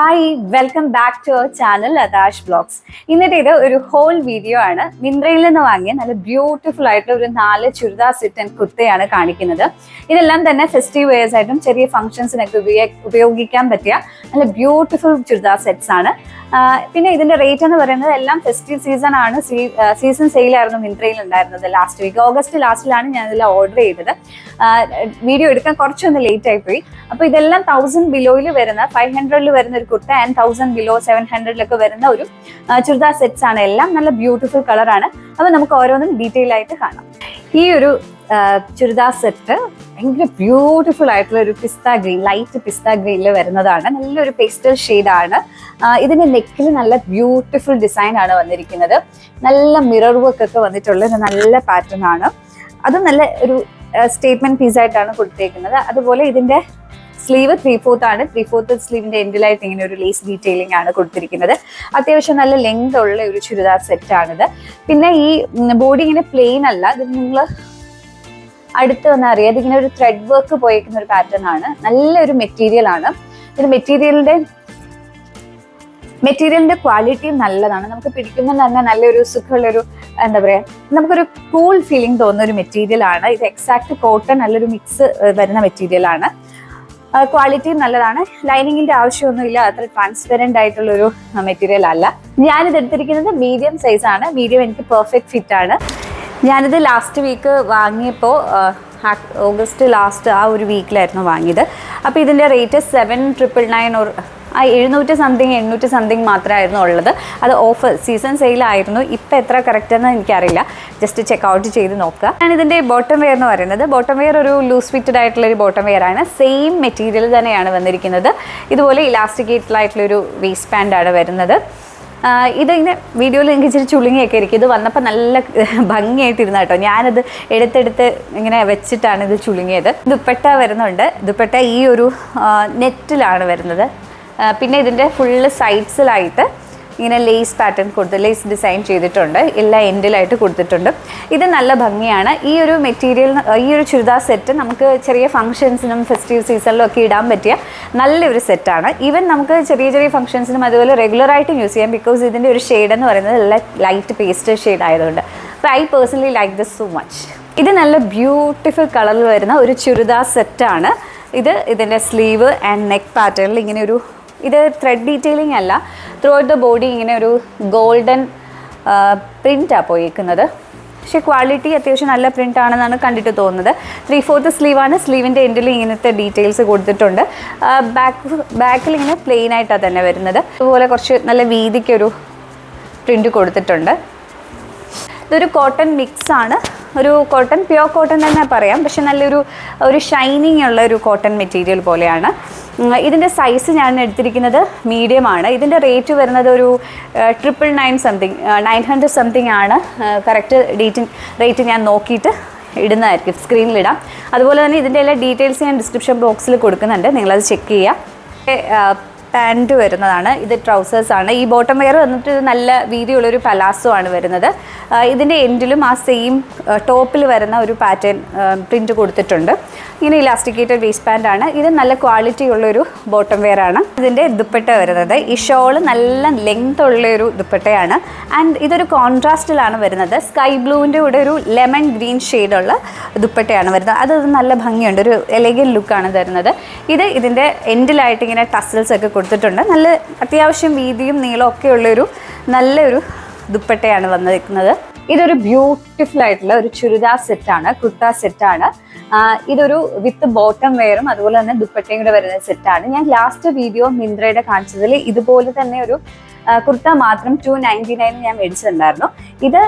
Hi welcome back to our channel Latash blogs. ഇന്നത്തെ ഇത് ഒരു ഹോൾ വീഡിയോ ആണ്. മിന്ത്രയിൽ നിന്ന് വാങ്ങിയ നല്ല ബ്യൂട്ടിഫുൾ ആയിട്ടുള്ള ഒരു 4 ചുരിദാർ സെറ്റ് ആൻഡ് കുർത്തയാണ് കാണിക്കുന്നത്. ഇതെല്ലാം തന്നെ ഫെസ്റ്റീവ് വെയേഴ്സ് ആയിട്ടും ചെറിയ ഫംഗ്ഷൻസിനൊക്കെ ഉപയോഗിക്കാൻ പറ്റിയ നല്ല ബ്യൂട്ടിഫുൾ ചുരിദാർ സെറ്റ്സ് ആണ്. പിന്നെ ഇതിന്റെ റേറ്റ് എന്ന് പറയുന്നത് എല്ലാം ഫെസ്റ്റീവ് സീസൺ ആണ്. സീസൺ സെയിലായിരുന്നു മിന്ത്രയിൽ ഉണ്ടായിരുന്നത് ലാസ്റ്റ് വീക്ക്. ഓഗസ്റ്റ് ലാസ്റ്റിലാണ് ഞാൻ ഇതെല്ലാം ഓർഡർ ചെയ്തത്. വീഡിയോ എടുക്കാൻ കുറച്ചൊന്ന് ലേറ്റ് ആയി പോയി. അപ്പൊ ഇതെല്ലാം 1000 ബിലോയിൽ വരുന്ന 500 വരുന്ന ഒരു കുർത്ത ആൻഡ് 1000 ബിലോ 700 വരുന്ന ഒരു ചുരിദാർ സെറ്റ്സ് ആണ്. എല്ലാം നല്ല ബ്യൂട്ടിഫുൾ കളറാണ്. അപ്പൊ നമുക്ക് ഓരോന്നും ഡീറ്റെയിൽ ആയിട്ട് കാണാം. ഈ ഒരു ചുരിദാർ സെറ്റ് ഭയങ്കര ബ്യൂട്ടിഫുൾ ആയിട്ടുള്ള ഒരു പിസ്ത ഗ്രീൻ, ലൈറ്റ് പിസ്ത ഗ്രീനിൽ വരുന്നതാണ്. നല്ലൊരു പേസ്റ്റൽ ഷെയ്ഡാണ്. ഇതിന്റെ നെക്കിൽ നല്ല ബ്യൂട്ടിഫുൾ ഡിസൈൻ ആണ് വന്നിരിക്കുന്നത്. നല്ല മിറർ വർക്ക് ഒക്കെ വന്നിട്ടുള്ള ഒരു നല്ല പാറ്റേൺ ആണ്. അത് നല്ല ഒരു സ്റ്റേറ്റ്മെന്റ് പീസ് ആയിട്ടാണ് കൊടുത്തേക്കുന്നത്. അതുപോലെ ഇതിന്റെ സ്ലീവ് 3/4 ആണ്. 3/4 സ്ലീവിന്റെ എൻഡിലായിട്ട് ഇങ്ങനെ ഒരു ലേസ് ഡീറ്റെയിലിംഗ് ആണ് കൊടുത്തിരിക്കുന്നത്. അത്യാവശ്യം നല്ല ലെങ്ത് ഉള്ള ഒരു ചുരിദാർ സെറ്റ് ആണിത്. പിന്നെ ഈ ബോഡി ഇങ്ങനെ പ്ലെയിൻ അല്ല, ഇത് നിങ്ങൾ അടുത്ത് വന്നാൽ അറിയാം. ഇതിങ്ങനെ ഒരു ത്രെഡ് വർക്ക് പോയിരിക്കുന്ന ഒരു പാറ്റേൺ ആണ്. നല്ലൊരു മെറ്റീരിയൽ ആണ്. ഇത് മെറ്റീരിയലിന്റെ ക്വാളിറ്റി നല്ലതാണ്. നമുക്ക് പിടിക്കുമ്പോൾ തന്നെ നല്ലൊരു സുഖമുള്ളൊരു എന്താ പറയാ, നമുക്കൊരു കൂൾ ഫീലിംഗ് തോന്നുന്ന ഒരു മെറ്റീരിയൽ ആണ്. ഇത് എക്സാക്ട് കോട്ടൺ നല്ലൊരു മിക്സ് വരുന്ന മെറ്റീരിയൽ ആണ്. ക്വാളിറ്റി നല്ലതാണ്. ലൈനിങ്ങിന്റെ ആവശ്യമൊന്നുമില്ല. അത്ര ട്രാൻസ്പെറന്റ് ആയിട്ടുള്ളൊരു മെറ്റീരിയൽ അല്ല. ഞാനിത് എടുത്തിരിക്കുന്നത് മീഡിയം സൈസ് ആണ്. മീഡിയം എനിക്ക് പെർഫെക്റ്റ് ഫിറ്റ് ആണ്. ഞാനിത് ലാസ്റ്റ് വീക്ക് വാങ്ങിയപ്പോൾ ഓഗസ്റ്റ് ലാസ്റ്റ് ആ ഒരു വീക്കിലായിരുന്നു വാങ്ങിയത്. അപ്പോൾ ഇതിൻ്റെ റേറ്റ് 7,999 or 700 സംതിങ് 800 സംതിങ് മാത്രമായിരുന്നു ഉള്ളത്. അത് ഓഫർ സീസൺ സെയിലായിരുന്നു. ഇപ്പം എത്ര കറക്റ്റ് എന്ന് എനിക്കറിയില്ല. ജസ്റ്റ് ചെക്ക് ചെയ്ത് നോക്കുക. ഞാൻ ഇതിൻ്റെ ബോട്ടം വെയർ എന്ന് പറയുന്നത്, ബോട്ടം വെയർ ഒരു ലൂസ് ഫിറ്റഡ് ആയിട്ടുള്ളൊരു ബോട്ടം വെയർ ആണ്. സെയിം മെറ്റീരിയൽ തന്നെയാണ് വന്നിരിക്കുന്നത്. ഇതുപോലെ ഇലാസ്റ്റിക്കേറ്റഡ് ആയിട്ടുള്ളൊരു വേസ്റ്റ് പാൻ്റാണ് വരുന്നത്. ഇതിങ്ങനെ വീഡിയോയിൽ എനിക്ക് ഇച്ചിരി ചുളുങ്ങിയൊക്കെ ഇരിക്കും. ഇത് വന്നപ്പോൾ നല്ല ഭംഗിയായിട്ടിരുന്ന കേട്ടോ. ഞാനത് എടുത്തെടുത്ത് ഇങ്ങനെ വെച്ചിട്ടാണ് ഇത് ചുളുങ്ങിയത്. ദുപ്പട്ട വരുന്നുണ്ട്. ദുപ്പട്ട ഈ ഒരു നെറ്റിലാണ് വരുന്നത്. പിന്നെ ഇതിൻ്റെ ഫുള്ള് സൈഡ്സിലായിട്ട് ഇങ്ങനെ ലേസ് പാറ്റേൺ ലേസ് ഡിസൈൻ ചെയ്തിട്ടുണ്ട്. എല്ലാ എൻഡിലായിട്ട് കൊടുത്തിട്ടുണ്ട്. ഇത് നല്ല ഭംഗിയാണ്. ഈ ഒരു മെറ്റീരിയൽ, ഈ ഒരു ചുരിദാർ സെറ്റ് നമുക്ക് ചെറിയ ഫംഗ്ഷൻസിനും ഫെസ്റ്റീവ് സീസണിലും ഒക്കെ ഇടാൻ പറ്റിയ നല്ലൊരു സെറ്റാണ്. ഈവൻ നമുക്ക് ചെറിയ ചെറിയ ഫംഗ്ഷൻസിനും അതുപോലെ റെഗുലറായിട്ടും യൂസ് ചെയ്യാം. ബിക്കോസ് ഇതിൻ്റെ ഒരു ഷെയ്ഡ് എന്ന് പറയുന്നത് നല്ല ലൈറ്റ് പേസ്റ്റൽ ഷെയ്ഡ് ആയതുകൊണ്ട്. അപ്പോൾ I personally like this so much. ഇത് നല്ല ബ്യൂട്ടിഫുൾ കളറിൽ വരുന്ന ഒരു ചുരിദാർ സെറ്റാണ്. ഇതിൻ്റെ സ്ലീവ് ആൻഡ് നെക്ക് പാറ്റേണിൽ ഇങ്ങനെ ഒരു, ഇത് ത്രെഡ് ഡീറ്റെയിലിംഗ് അല്ല, ത്രൂ ഔട്ട് ദ ബോഡി ഇങ്ങനെ ഒരു ഗോൾഡൻ പ്രിൻ്റാണ് പോയിരിക്കുന്നത്. പക്ഷേ ക്വാളിറ്റി അത്യാവശ്യം നല്ല പ്രിൻ്റ് ആണെന്നാണ് കണ്ടിട്ട് തോന്നുന്നത്. 3/4 സ്ലീവാണ്. സ്ലീവിൻ്റെ എൻഡിൽ ഇങ്ങനത്തെ ഡീറ്റെയിൽസ് കൊടുത്തിട്ടുണ്ട്. ബാക്കിൽ ഇങ്ങനെ പ്ലെയിൻ ആയിട്ടാണ് തന്നെ വരുന്നത്. അതുപോലെ കുറച്ച് നല്ല വീതിക്കൊരു പ്രിൻ്റ് കൊടുത്തിട്ടുണ്ട്. ഇതൊരു കോട്ടൺ മിക്സ് ആണ്. ഒരു കോട്ടൺ, പ്യുവർ കോട്ടൺ തന്നെ പറയാം. പക്ഷെ നല്ലൊരു ഷൈനിങ് ഉള്ള ഒരു കോട്ടൺ മെറ്റീരിയൽ പോലെയാണ്. ഇതിൻ്റെ സൈസ് ഞാൻ എടുത്തിരിക്കുന്നത് മീഡിയം ആണ്. ഇതിൻ്റെ റേറ്റ് വരുന്നത് ഒരു 999 സംതിങ് 900 സംതിങ് ആണ്. കറക്റ്റ് റേറ്റ് ഞാൻ നോക്കിയിട്ട് ഇടുന്നതായിരിക്കും, സ്ക്രീനിലിടാം. അതുപോലെ തന്നെ ഇതിൻ്റെ എല്ലാ ഡീറ്റെയിൽസ് ഞാൻ ഡിസ്ക്രിപ്ഷൻ ബോക്സിൽ കൊടുക്കുന്നുണ്ട്. നിങ്ങളത് ചെക്ക് ചെയ്യുക. പാൻറ്റ് വരുന്നതാണ്. ഇത് ട്രൗസേഴ്സ് ആണ്. ഈ ബോട്ടം വെയർ വന്നിട്ട് നല്ല വീതിയുള്ളൊരു പലാസോ ആണ് വരുന്നത്. ഇതിൻ്റെ എൻഡിലും ആ സെയിം ടോപ്പിൽ വരുന്ന ഒരു പാറ്റേൺ പ്രിൻറ്റ് കൊടുത്തിട്ടുണ്ട്. ഇങ്ങനെ ഇലാസ്റ്റിക്കേറ്റഡ് വേസ്റ്റ് പാൻ്റ് ആണ്. ഇത് നല്ല ക്വാളിറ്റി ഉള്ളൊരു ബോട്ടം വെയർ ആണ്. ഇതിൻ്റെ ദുപ്പട്ട വരുന്നത്, ഈ ഷോള് നല്ല ലെങ്ത് ഉള്ളൊരു ദുപ്പട്ടയാണ്. ആൻഡ് ഇതൊരു കോൺട്രാസ്റ്റിലാണ് വരുന്നത്. സ്കൈ ബ്ലൂവിൻ്റെ കൂടെ ഒരു ലെമൺ ഗ്രീൻ ഷെയ്ഡുള്ള ദുപ്പട്ടയാണ് വരുന്നത്. അത് നല്ല ഭംഗിയുണ്ട്. ഒരു എലഗൻ ലുക്കാണ് തരുന്നത്. ഇതിൻ്റെ എൻഡിലായിട്ട് ഇങ്ങനെ ടസൽസ് ഒക്കെ കൊടുത്തിട്ടുണ്ട്. നല്ല അത്യാവശ്യം വീതിയും നീളവും ഒക്കെ ഉള്ളൊരു നല്ലൊരു ദുപ്പട്ടയാണ് വന്നിരിക്കുന്നത്. ഇതൊരു ബ്യൂട്ടിഫുൾ ആയിട്ടുള്ള ഒരു ചുരിദാർ സെറ്റാണ്, കുർത്ത സെറ്റാണ്. ഇതൊരു വിത്ത് ബോട്ടം വെയറും അതുപോലെ തന്നെ ദുപ്പട്ടയും കൂടെ വരുന്ന സെറ്റാണ്. ഞാൻ ലാസ്റ്റ് വീഡിയോ മിന്ത്രയുടെ കാണിച്ചതിൽ ഇതുപോലെ തന്നെ ഒരു കുർത്ത മാത്രം 299 ഞാൻ മേടിച്ചിട്ടുണ്ടായിരുന്നു. ഇത്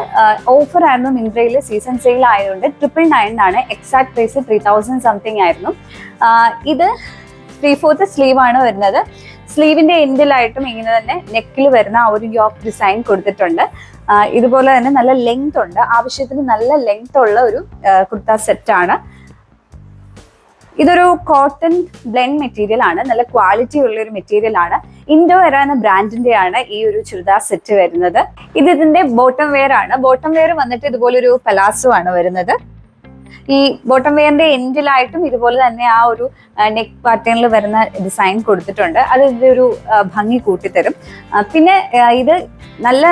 ഓഫർ ആയിരുന്നു മിന്ത്രയിൽ, സീസൺ സെയിൽ ആയതുകൊണ്ട് 999 ആണ്. എക്സാക്ട് പ്രൈസ് 3000 സംതിങ് ആയിരുന്നു. ഇത് 3/4 സ്ലീവാണ് വരുന്നത്. സ്ലീവിന്റെ എൻഡിലായിട്ടും ഇങ്ങനെ തന്നെ നെക്കിൽ വരുന്ന ആ ഒരു യോക്ക് ഡിസൈൻ കൊടുത്തിട്ടുണ്ട്. ഇതുപോലെ തന്നെ നല്ല ലെങ്ത് ഉണ്ട്. ആവശ്യത്തിന് നല്ല ലെങ്ത് ഉള്ള ഒരു കുർത്ത സെറ്റാണ്. ഇതൊരു കോട്ടൺ ബ്ലെൻഡ് മെറ്റീരിയൽ ആണ്. നല്ല ക്വാളിറ്റി ഉള്ള ഒരു മെറ്റീരിയൽ ആണ്. ഇൻഡോ എറ എന്ന ബ്രാൻഡിന്റെ ആണ് ഈ ഒരു ചുരിദാർ സെറ്റ് വരുന്നത്. ഇതിന്റെ ബോട്ടം വെയർ ആണ്. ബോട്ടം വെയർ വന്നിട്ട് ഇതുപോലൊരു പലാസോ ആണ് വരുന്നത്. ഈ ബോട്ടം വെയറിന്റെ എൻഡിലായിട്ടും ഇതുപോലെ തന്നെ ആ ഒരു നെക്ക് പാറ്റേണിൽ വരുന്ന ഡിസൈൻ കൊടുത്തിട്ടുണ്ട്. അത് ഇതിന്റെ ഒരു ഭംഗി കൂട്ടിത്തരും. പിന്നെ ഇത് നല്ല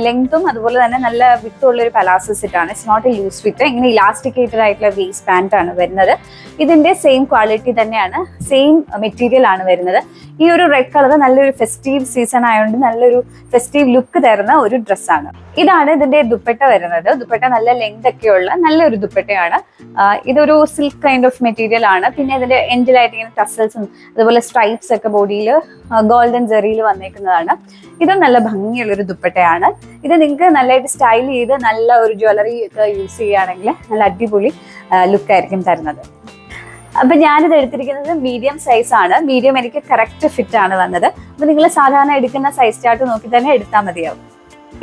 ലെങ്തും അതുപോലെ തന്നെ നല്ല വിത്തുള്ള ഒരു പലാസോ സെറ്റ് ആണ്. It's not a loose fit. ഇങ്ങനെ ഇലാസ്റ്റിക്കേറ്റഡ് ആയിട്ടുള്ള വേസ്റ്റ് പാന്റ് ആണ് വരുന്നത്. ഇതിന്റെ സെയിം ക്വാളിറ്റി തന്നെയാണ്, സെയിം മെറ്റീരിയൽ ആണ് വരുന്നത്. ഈ ഒരു റെഡ് കളർ നല്ലൊരു ഫെസ്റ്റീവ് സീസൺ ആയതുകൊണ്ട് നല്ലൊരു ഫെസ്റ്റീവ് ലുക്ക് തരുന്ന ഒരു ഡ്രസ്സാണ്. ഇതാണ് ഇതിന്റെ ദുപ്പട്ട വരുന്നത്. ദുപ്പട്ട നല്ല ലെങ്ത് ഒക്കെയുള്ള നല്ലൊരു ദുപ്പട്ടയാണ്. ഇതൊരു സിൽക്ക് കൈൻഡ് ഓഫ് മെറ്റീരിയൽ ആണ്. പിന്നെ ഇതിന്റെ എൻഡിലായിട്ട് ഇങ്ങനെ ടസൽസും അതുപോലെ സ്ട്രൈപ്സ് ഒക്കെ ബോഡിയിൽ ഗോൾഡൻ ജെറിയിൽ വന്നേക്കുന്നതാണ്. ഇത് നല്ല ഭംഗിയുള്ളൊരു ദുപ്പട്ടയാണ്. ഇത് നിങ്ങൾക്ക് നല്ലതായിട്ട് സ്റ്റൈൽ ചെയ്ത് നല്ല ഒരു ജ്വല്ലറി ഒക്കെ യൂസ് ചെയ്യുകയാണെങ്കിൽ നല്ല അടിപൊളി ലുക്കായിരിക്കും തരുന്നത്. അപ്പൊ ഞാനിത് എടുത്തിരിക്കുന്നത് മീഡിയം സൈസ് ആണ്. മീഡിയം എനിക്ക് കറക്റ്റ് ഫിറ്റ് ആണ് വന്നത്. അപ്പൊ നിങ്ങൾ സാധാരണ എടുക്കുന്ന സൈസ് ചാർട്ട് നോക്കി തന്നെ എടുത്താൽ മതിയാവും.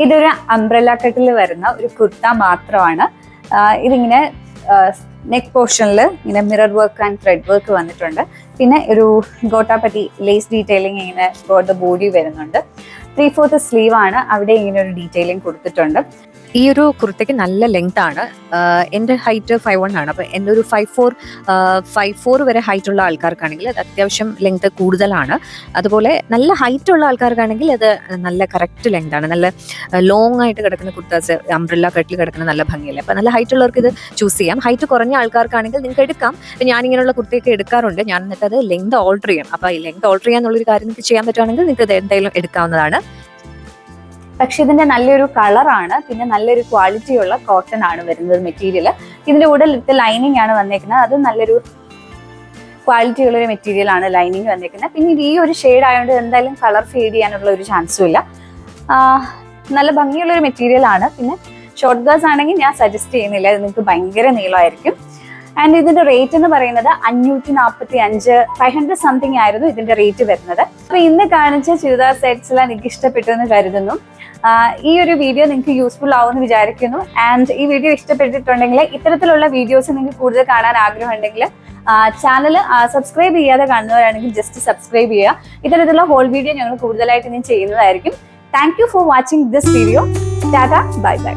ഇതൊരു അംബ്രല്ല കട്ടിൽ വരുന്ന ഒരു കുർത്ത മാത്രമാണ്. ഇതിങ്ങനെ നെക്ക് പോർഷനിൽ ഇങ്ങനെ mirror work and thread work വന്നിട്ടുണ്ട്. പിന്നെ ഒരു ഗോട്ടാപ്പറ്റി ലേസ് ഡീറ്റെയിലിംഗ് ഇങ്ങനെ ബോഡി വരുന്നുണ്ട്. 3/4 സ്ലീവ് ആണ്. അവിടെ ഇങ്ങനെ ഒരു ഡീറ്റെയിലിംഗ് കൊടുത്തിട്ടുണ്ട്. ഈ ഒരു കുർത്തയ്ക്ക് നല്ല ലെങ്ത് ആണ്. എൻ്റെ ഹൈറ്റ് 5'1" ആണ്. അപ്പോൾ എൻ്റെ ഒരു 5'4" വരെ ഹൈറ്റ് ഉള്ള ആൾക്കാർക്കാണെങ്കിൽ അത് അത്യാവശ്യം ലെങ്ത് കൂടുതലാണ്. അതുപോലെ നല്ല ഹൈറ്റ് ഉള്ള ആൾക്കാർക്കാണെങ്കിൽ അത് നല്ല കറക്റ്റ് ലെങ്ത് ആണ്. നല്ല ലോങ് ആയിട്ട് കിടക്കുന്ന കുർത്താസ് അംബ്രല്ല കട്ടിൽ കിടക്കുന്ന നല്ല ഭംഗിയല്ലേ. അപ്പോൾ നല്ല ഹൈറ്റ് ഉള്ളവർക്ക് ഇത് ചൂസ് ചെയ്യാം. ഹൈറ്റ് കുറഞ്ഞ ആൾക്കാർക്കാണെങ്കിൽ നിങ്ങൾക്ക് എടുക്കാം. അപ്പോൾ ഞാനിങ്ങനെയുള്ള കുർത്തയൊക്കെ എടുക്കാറുണ്ട്. ഞാൻ എന്നിട്ട് അത് ലെങ്ത് ഓൾട്ടർ ചെയ്യാം. അപ്പോൾ ഈ ലെങ്ത് ഓൾട്ടർ ചെയ്യാന്നുള്ളൊരു കാര്യം നിങ്ങൾക്ക് ചെയ്യാൻ പറ്റുവാണെങ്കിൽ നിങ്ങൾക്ക് ഇത് എന്തായാലും എടുക്കാവുന്നതാണ്. പക്ഷെ ഇതിന്റെ നല്ലൊരു കളറാണ്. പിന്നെ നല്ലൊരു ക്വാളിറ്റിയുള്ള കോട്ടൺ ആണ് വരുന്നത് മെറ്റീരിയൽ. ഇതിന്റെ കൂടെ ലൈനിങ് ആണ് വന്നേക്കുന്നത്. അത് നല്ലൊരു ക്വാളിറ്റി ഉള്ളൊരു മെറ്റീരിയൽ ആണ് ലൈനിങ് വന്നേക്കുന്നത്. പിന്നെ ഈ ഒരു ഷെയ്ഡ് ആയതുകൊണ്ട് എന്തായാലും കളർ ഫെയ്ഡ് ചെയ്യാനുള്ള ഒരു ചാൻസും ഇല്ല. നല്ല ഭംഗിയുള്ളൊരു മെറ്റീരിയൽ ആണ്. പിന്നെ ഷോർട്ട് ഗേൾസ് ആണെങ്കിൽ ഞാൻ സജസ്റ്റ് ചെയ്യുന്നില്ല. ഇത് നിങ്ങൾക്ക് ഭയങ്കര നീളമായിരിക്കും. ആൻഡ് ഇതിന്റെ റേറ്റ് എന്ന് പറയുന്നത് 545 500 സംതിങ് ആയിരുന്നു ഇതിന്റെ റേറ്റ് വരുന്നത്. അപ്പൊ ഇന്ന് കാണിച്ച ചുരിദാർ സെറ്റ്സ് എല്ലാം നിങ്ങൾക്ക് ഇഷ്ടപ്പെട്ടു എന്ന് കരുതുന്നു. ഈ ഒരു വീഡിയോ നിങ്ങൾക്ക് യൂസ്ഫുൾ ആവുമെന്ന് വിചാരിക്കുന്നു. ആൻഡ് ഈ വീഡിയോ ഇഷ്ടപ്പെട്ടിട്ടുണ്ടെങ്കിൽ ഇത്തരത്തിലുള്ള വീഡിയോസ് നിങ്ങൾക്ക് കൂടുതൽ കാണാൻ ആഗ്രഹമുണ്ടെങ്കിൽ ചാനൽ സബ്സ്ക്രൈബ് ചെയ്യാതെ കാണുന്നവരാണെങ്കിൽ ജസ്റ്റ് സബ്സ്ക്രൈബ് ചെയ്യുക. ഇത്തരത്തിലുള്ള ഹോൾ വീഡിയോ ഞങ്ങൾ കൂടുതലായിട്ട് ഞാൻ ചെയ്യുന്നതായിരിക്കും. Thank you for watching this video. Tata, bye bye.